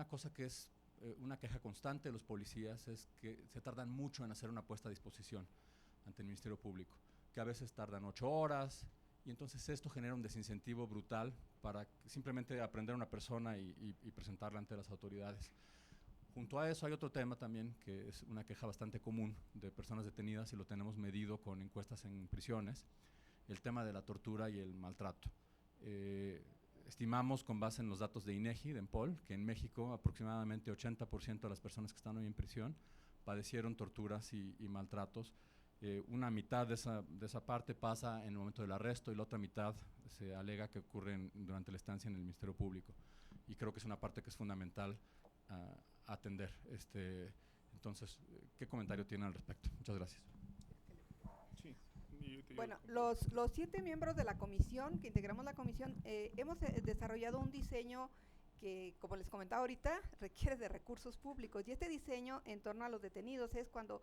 una cosa que es una queja constante de los policías es que se tardan mucho en hacer una puesta a disposición ante el Ministerio Público, que a veces tardan 8 horas, y entonces esto genera un desincentivo brutal para simplemente aprender a una persona y presentarla ante las autoridades. Junto a eso hay otro tema también que es una queja bastante común de personas detenidas y lo tenemos medido con encuestas en prisiones, el tema de la tortura y el maltrato. Estimamos con base en los datos de INEGI, de EMPOL, que en México aproximadamente 80% de las personas que están hoy en prisión padecieron torturas y maltratos. Una mitad de esa parte pasa en el momento del arresto y la otra mitad se alega que ocurre durante la estancia en el Ministerio Público. Y creo que es una parte que es fundamental atender. Entonces, ¿qué comentario tienen al respecto? Muchas gracias. Sí. Bueno, los 7 miembros de la comisión, que integramos la comisión, hemos desarrollado un diseño que, como les comentaba ahorita, requiere de recursos públicos. Y este diseño en torno a los detenidos es cuando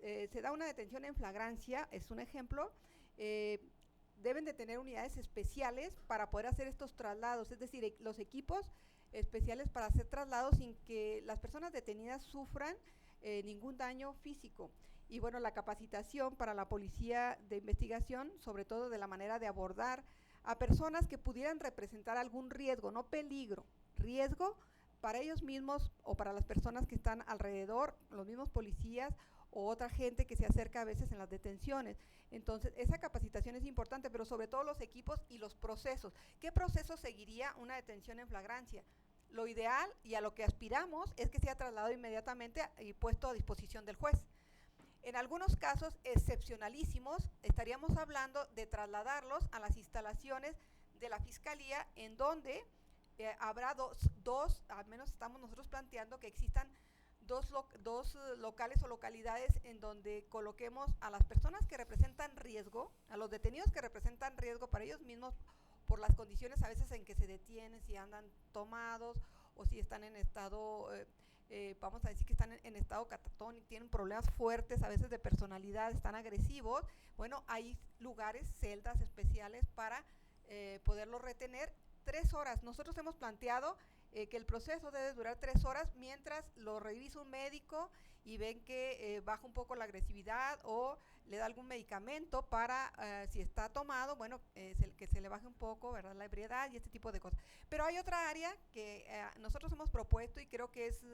se da una detención en flagrancia, es un ejemplo, deben de tener unidades especiales para poder hacer estos traslados, es decir, los equipos especiales para hacer traslados sin que las personas detenidas sufran ningún daño físico. Y bueno, la capacitación para la policía de investigación, sobre todo de la manera de abordar a personas que pudieran representar algún riesgo, no peligro, riesgo para ellos mismos o para las personas que están alrededor, los mismos policías o otra gente que se acerca a veces en las detenciones. Entonces, esa capacitación es importante, pero sobre todo los equipos y los procesos. ¿Qué proceso seguiría una detención en flagrancia? Lo ideal y a lo que aspiramos es que sea trasladado inmediatamente y puesto a disposición del juez. En algunos casos excepcionalísimos estaríamos hablando de trasladarlos a las instalaciones de la Fiscalía, en donde habrá dos, al menos estamos nosotros planteando que existan dos locales o localidades en donde coloquemos a las personas que representan riesgo, a los detenidos que representan riesgo para ellos mismos por las condiciones a veces en que se detienen, si andan tomados o si están en estado, vamos a decir que están en estado catatónico, tienen problemas fuertes a veces de personalidad, están agresivos. Bueno, hay lugares, celdas especiales para poderlos retener 3 horas. Nosotros hemos planteado que el proceso debe durar 3 horas mientras lo revisa un médico y ven que baja un poco la agresividad o le da algún medicamento para, si está tomado, bueno, que se le baje un poco, ¿verdad?, la ebriedad y este tipo de cosas. Pero hay otra área que nosotros hemos propuesto y creo que es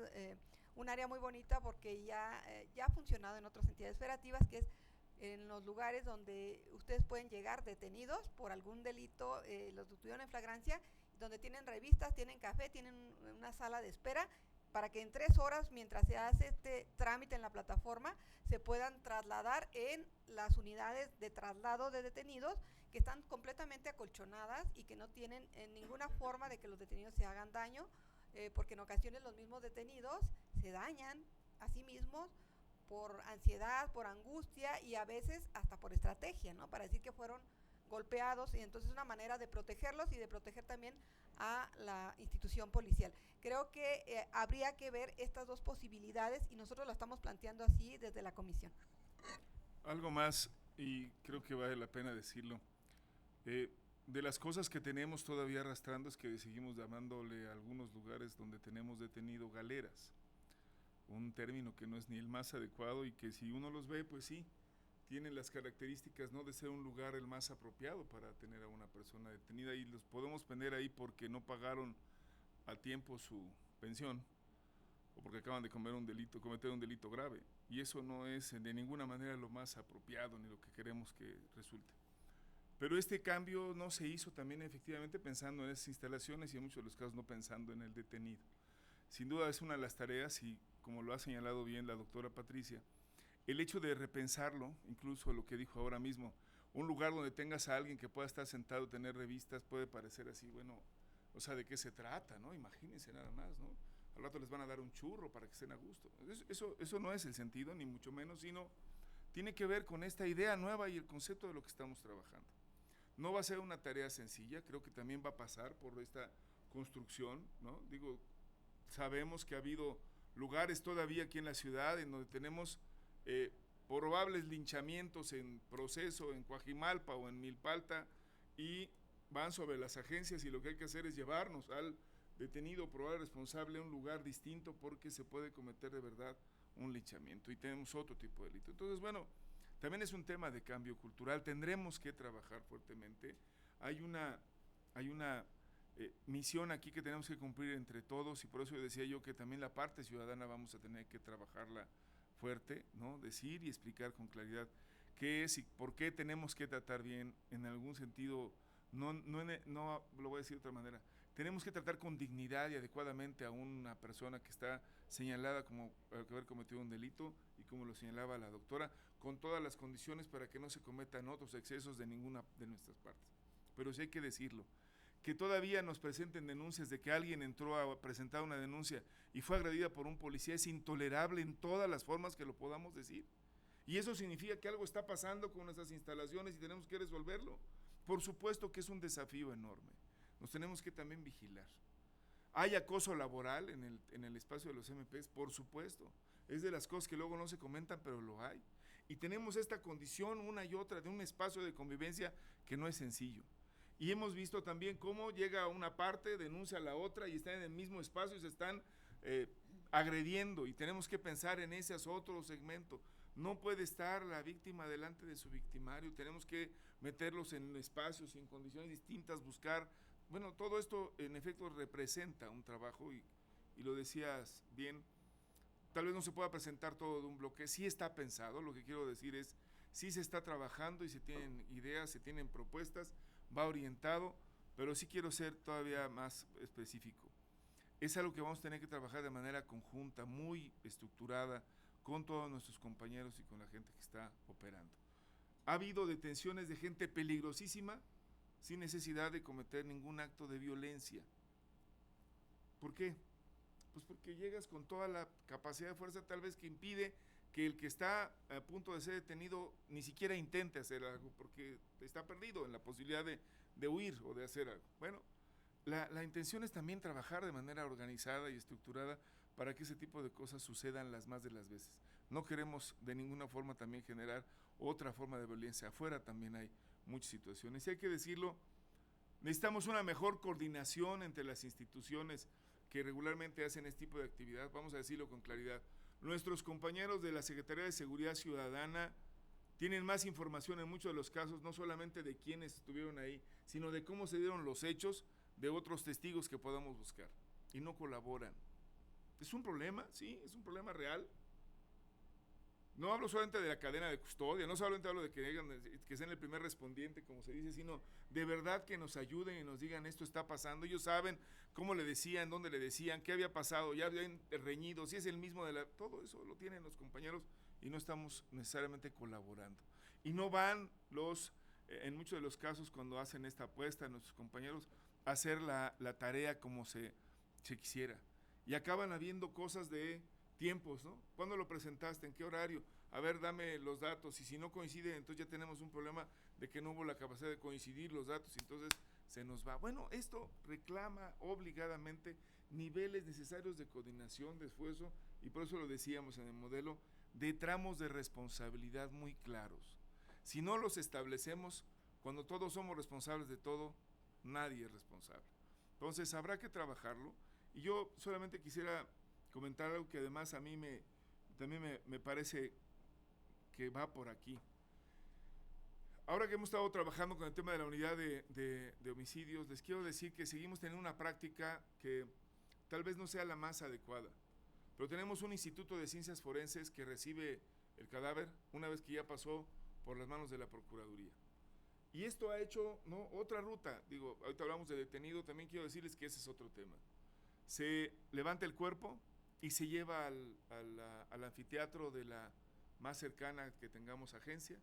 un área muy bonita porque ya ha funcionado en otras entidades federativas, que es en los lugares donde ustedes pueden llegar detenidos por algún delito, los detuvieron en flagrancia, donde tienen revistas, tienen café, tienen una sala de espera, para que en 3 horas, mientras se hace este trámite en la plataforma, se puedan trasladar en las unidades de traslado de detenidos, que están completamente acolchonadas y que no tienen ninguna forma de que los detenidos se hagan daño, porque en ocasiones los mismos detenidos se dañan a sí mismos por ansiedad, por angustia y a veces hasta por estrategia, ¿no?, para decir que fueron golpeados, y entonces es una manera de protegerlos y de proteger también a la institución policial. Creo que habría que ver estas dos posibilidades y nosotros lo estamos planteando así desde la comisión. Algo más, y creo que vale la pena decirlo. De las cosas que tenemos todavía arrastrando es que seguimos llamándole a algunos lugares donde tenemos detenido galeras, un término que no es ni el más adecuado y que si uno los ve, pues sí, tienen las características no de ser un lugar el más apropiado para tener a una persona detenida, y los podemos poner ahí porque no pagaron a tiempo su pensión o porque acaban de cometer un delito grave, y eso no es de ninguna manera lo más apropiado ni lo que queremos que resulte. Pero este cambio no se hizo también efectivamente pensando en esas instalaciones y en muchos de los casos no pensando en el detenido. Sin duda es una de las tareas, y como lo ha señalado bien la doctora Patricia, el hecho de repensarlo, incluso lo que dijo ahora mismo, un lugar donde tengas a alguien que pueda estar sentado, tener revistas, puede parecer así, bueno, o sea, ¿de qué se trata, no? Imagínense nada más, ¿no? Al rato les van a dar un churro para que estén a gusto. Eso no es el sentido, ni mucho menos, sino tiene que ver con esta idea nueva y el concepto de lo que estamos trabajando. No va a ser una tarea sencilla, creo que también va a pasar por esta construcción, ¿no? Digo, sabemos que ha habido lugares todavía aquí en la ciudad en donde tenemos probables linchamientos en proceso en Coajimalpa o en Milpalta, y van sobre las agencias y lo que hay que hacer es llevarnos al detenido o probable responsable a un lugar distinto porque se puede cometer de verdad un linchamiento y tenemos otro tipo de delito. Entonces, bueno, también es un tema de cambio cultural, tendremos que trabajar fuertemente. Hay una misión aquí que tenemos que cumplir entre todos y por eso decía yo que también la parte ciudadana vamos a tener que trabajarla fuerte, ¿no? Decir y explicar con claridad qué es y por qué tenemos que tratar bien en algún sentido, no lo voy a decir de otra manera, tenemos que tratar con dignidad y adecuadamente a una persona que está señalada como haber cometido un delito y como lo señalaba la doctora, con todas las condiciones para que no se cometan otros excesos de ninguna de nuestras partes. Pero sí hay que decirlo, que todavía nos presenten denuncias de que alguien entró a presentar una denuncia y fue agredida por un policía es intolerable en todas las formas que lo podamos decir. Y eso significa que algo está pasando con nuestras instalaciones y tenemos que resolverlo. Por supuesto que es un desafío enorme. Nos tenemos que también vigilar. ¿Hay acoso laboral en el espacio de los MPs? Por supuesto. Es de las cosas que luego no se comentan, pero lo hay. Y tenemos esta condición una y otra de un espacio de convivencia que no es sencillo. Y hemos visto también cómo llega una parte, denuncia a la otra y están en el mismo espacio y se están agrediendo. Y tenemos que pensar en ese otro segmento. No puede estar la víctima delante de su victimario. Tenemos que meterlos en espacios, en condiciones distintas, buscar. Bueno, todo esto en efecto representa un trabajo y lo decías bien. Tal vez no se pueda presentar todo de un bloque. Sí está pensado. Lo que quiero decir es, sí se está trabajando y se tienen ideas, se tienen propuestas. Va orientado, pero sí quiero ser todavía más específico. Es algo que vamos a tener que trabajar de manera conjunta, muy estructurada, con todos nuestros compañeros y con la gente que está operando. Ha habido detenciones de gente peligrosísima sin necesidad de cometer ningún acto de violencia. ¿Por qué? Pues porque llegas con toda la capacidad de fuerza tal vez que impide que el que está a punto de ser detenido ni siquiera intente hacer algo porque está perdido en la posibilidad de huir o de hacer algo. Bueno, la intención es también trabajar de manera organizada y estructurada para que ese tipo de cosas sucedan las más de las veces. No queremos de ninguna forma también generar otra forma de violencia. Afuera también hay muchas situaciones y hay que decirlo, necesitamos una mejor coordinación entre las instituciones que regularmente hacen este tipo de actividad, vamos a decirlo con claridad. Nuestros compañeros de la Secretaría de Seguridad Ciudadana tienen más información en muchos de los casos, no solamente de quienes estuvieron ahí, sino de cómo se dieron los hechos de otros testigos que podamos buscar, y no colaboran. ¿Es un problema? Sí, es un problema real. No hablo solamente de la cadena de custodia, no solamente hablo de que sean el primer respondiente, como se dice, sino de verdad que nos ayuden y nos digan esto está pasando. Ellos saben cómo le decían, dónde le decían, qué había pasado, ya habían reñido, si es el mismo todo eso lo tienen los compañeros y no estamos necesariamente colaborando. Y no van en muchos de los casos cuando hacen esta apuesta, nuestros compañeros, a hacer la tarea como se quisiera. Y acaban habiendo cosas de tiempos, ¿no? ¿Cuándo lo presentaste? ¿En qué horario? A ver, dame los datos. Y si no coincide, entonces ya tenemos un problema de que no hubo la capacidad de coincidir los datos y entonces se nos va. Bueno, esto reclama obligadamente niveles necesarios de coordinación, de esfuerzo, y por eso lo decíamos en el modelo, de tramos de responsabilidad muy claros. Si no los establecemos, cuando todos somos responsables de todo, nadie es responsable. Entonces habrá que trabajarlo. Y yo solamente quisiera comentar algo que además a mí también me parece que va por aquí. Ahora que hemos estado trabajando con el tema de la unidad de homicidios, les quiero decir que seguimos teniendo una práctica que tal vez no sea la más adecuada, pero tenemos un instituto de ciencias forenses que recibe el cadáver una vez que ya pasó por las manos de la Procuraduría. Y esto ha hecho otra ruta. Digo, ahorita hablamos de detenido, también quiero decirles que ese es otro tema. Se levanta el cuerpo y se lleva al anfiteatro de la más cercana que tengamos agencia,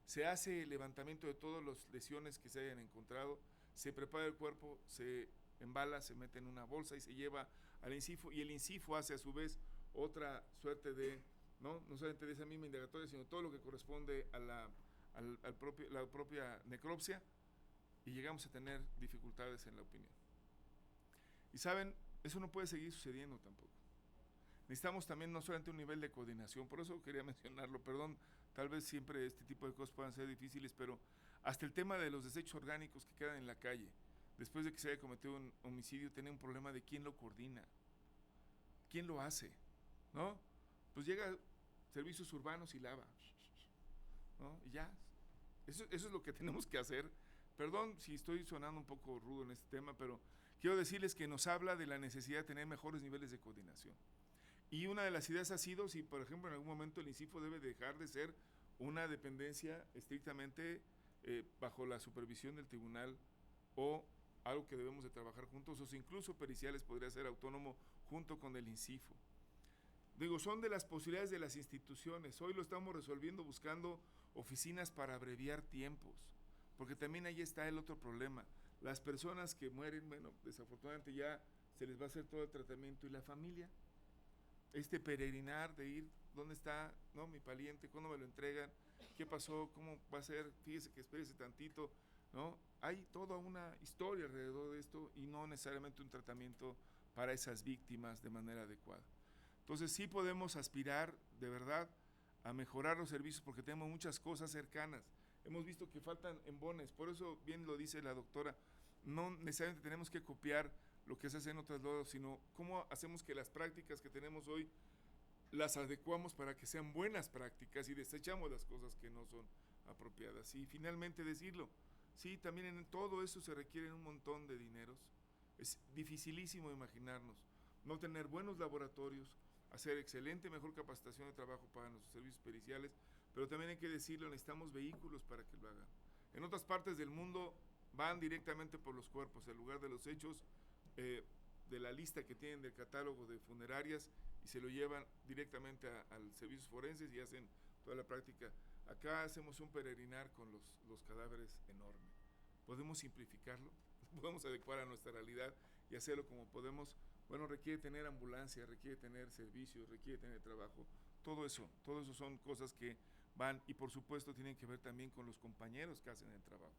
se hace el levantamiento de todas las lesiones que se hayan encontrado, se prepara el cuerpo, se embala, se mete en una bolsa y se lleva al INCIFO, y el INCIFO hace a su vez otra suerte de, no solamente de esa misma indagatoria, sino todo lo que corresponde a la propia necropsia, y llegamos a tener dificultades en la opinión. Y saben, eso no puede seguir sucediendo tampoco. Necesitamos también no solamente un nivel de coordinación, por eso quería mencionarlo, perdón, tal vez siempre este tipo de cosas puedan ser difíciles, pero hasta el tema de los desechos orgánicos que quedan en la calle. después de que se haya cometido un homicidio, tener un problema de quién lo coordina, quién lo hace, ¿no? Pues llega Servicios Urbanos y lava, ¿no? Y ya, eso es lo que tenemos que hacer. Perdón si estoy sonando un poco rudo en este tema, pero quiero decirles que nos habla de la necesidad de tener mejores niveles de coordinación. Y una de las ideas ha sido si, por ejemplo, en algún momento el INCIFO debe dejar de ser una dependencia estrictamente bajo la supervisión del tribunal, o algo que debemos de trabajar juntos, o si incluso periciales podría ser autónomo junto con el INCIFO. Digo, son de las posibilidades de las instituciones. Hoy lo estamos resolviendo buscando oficinas para abreviar tiempos, porque también ahí está el otro problema. Las personas que mueren, bueno, desafortunadamente ya se les va a hacer todo el tratamiento, y la familia, este peregrinar de ir, ¿dónde está, no, mi pariente? ¿Cuándo me lo entregan? ¿Qué pasó? ¿Cómo va a ser? Fíjese que espérese tantito, ¿no? Hay toda una historia alrededor de esto y no necesariamente un tratamiento para esas víctimas de manera adecuada. Entonces sí podemos aspirar de verdad a mejorar los servicios, porque tenemos muchas cosas cercanas. Hemos visto que faltan embones, por eso bien lo dice la doctora, no necesariamente tenemos que copiar lo que se hace en otros lados, sino cómo hacemos que las prácticas que tenemos hoy las adecuamos para que sean buenas prácticas y desechamos las cosas que no son apropiadas. Y finalmente decirlo, sí, también en todo eso se requieren un montón de dineros. Es dificilísimo imaginarnos no tener buenos laboratorios, hacer excelente, mejor capacitación de trabajo para nuestros servicios periciales, pero también hay que decirlo, necesitamos vehículos para que lo hagan. En otras partes del mundo van directamente por los cuerpos, en lugar de los hechos, de la lista que tienen del catálogo de funerarias, y se lo llevan directamente al servicios forenses y hacen toda la práctica. Acá hacemos un peregrinar con los cadáveres enorme. ¿Podemos simplificarlo? ¿Podemos adecuar a nuestra realidad y hacerlo como podemos? Bueno, requiere tener ambulancia, requiere tener servicios, requiere tener trabajo. Todo eso son cosas que van, y por supuesto tienen que ver también con los compañeros que hacen el trabajo.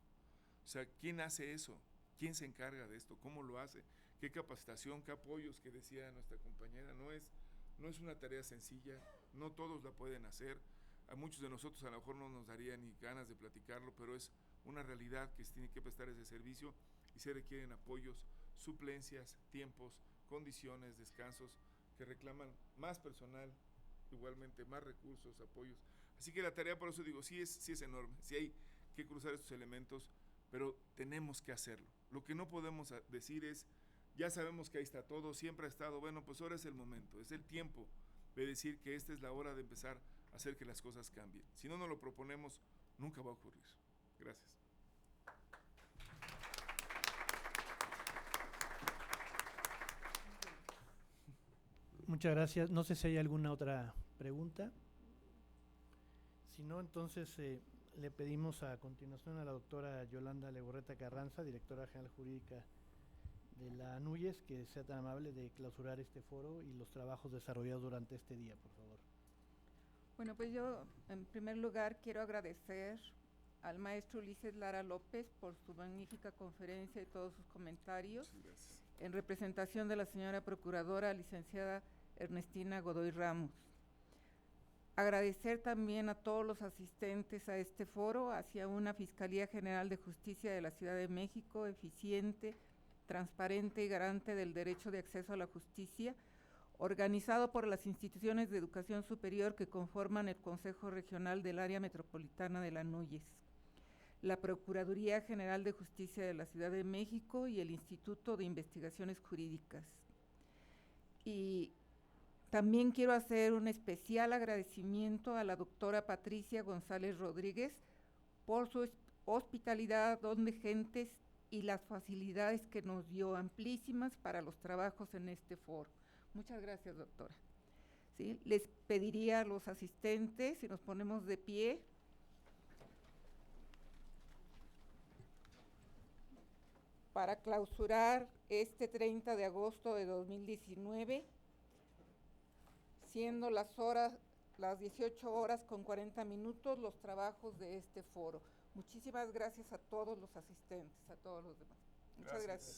O sea, ¿quién hace eso? ¿Quién se encarga de esto? ¿Cómo lo hace? ¿Qué capacitación, qué apoyos? Que decía nuestra compañera, no es una tarea sencilla, no todos la pueden hacer. A muchos de nosotros a lo mejor no nos daría ni ganas de platicarlo, pero es una realidad que se tiene que prestar ese servicio, y se requieren apoyos, suplencias, tiempos, condiciones, descansos, que reclaman más personal, igualmente más recursos, apoyos. Así que la tarea, por eso digo, sí es enorme, sí hay que cruzar estos elementos, pero tenemos que hacerlo. Lo que no podemos decir es, ya sabemos que ahí está todo, siempre ha estado, bueno, pues ahora es el momento, es el tiempo de decir que esta es la hora de empezar a hacer que las cosas cambien. Si no nos lo proponemos, nunca va a ocurrir. Gracias. Muchas gracias. No sé si hay alguna otra pregunta. Si no, entonces le pedimos a continuación a la doctora Yolanda Legorreta Carranza, directora general jurídica de la ANUYES, que sea tan amable de clausurar este foro y los trabajos desarrollados durante este día, por favor. Bueno, pues yo en primer lugar quiero agradecer al maestro Ulises Lara López por su magnífica conferencia y todos sus comentarios, en representación de la señora procuradora licenciada Ernestina Godoy Ramos. Agradecer también a todos los asistentes a este foro hacia una Fiscalía General de Justicia de la Ciudad de México eficiente, transparente y garante del derecho de acceso a la justicia, organizado por las instituciones de educación superior que conforman el Consejo Regional del Área Metropolitana de la NUYES, la Procuraduría General de Justicia de la Ciudad de México y el Instituto de Investigaciones Jurídicas. Y también quiero hacer un especial agradecimiento a la doctora Patricia González Rodríguez por su hospitalidad, don de gentes y las facilidades que nos dio amplísimas para los trabajos en este foro. Muchas gracias, doctora. ¿Sí? Les pediría a los asistentes, si nos ponemos de pie, para clausurar este 30 de agosto de 2019, siendo las 18 horas con 40 minutos los trabajos de este foro. Muchísimas gracias a todos los asistentes, a todos los demás. Muchas gracias.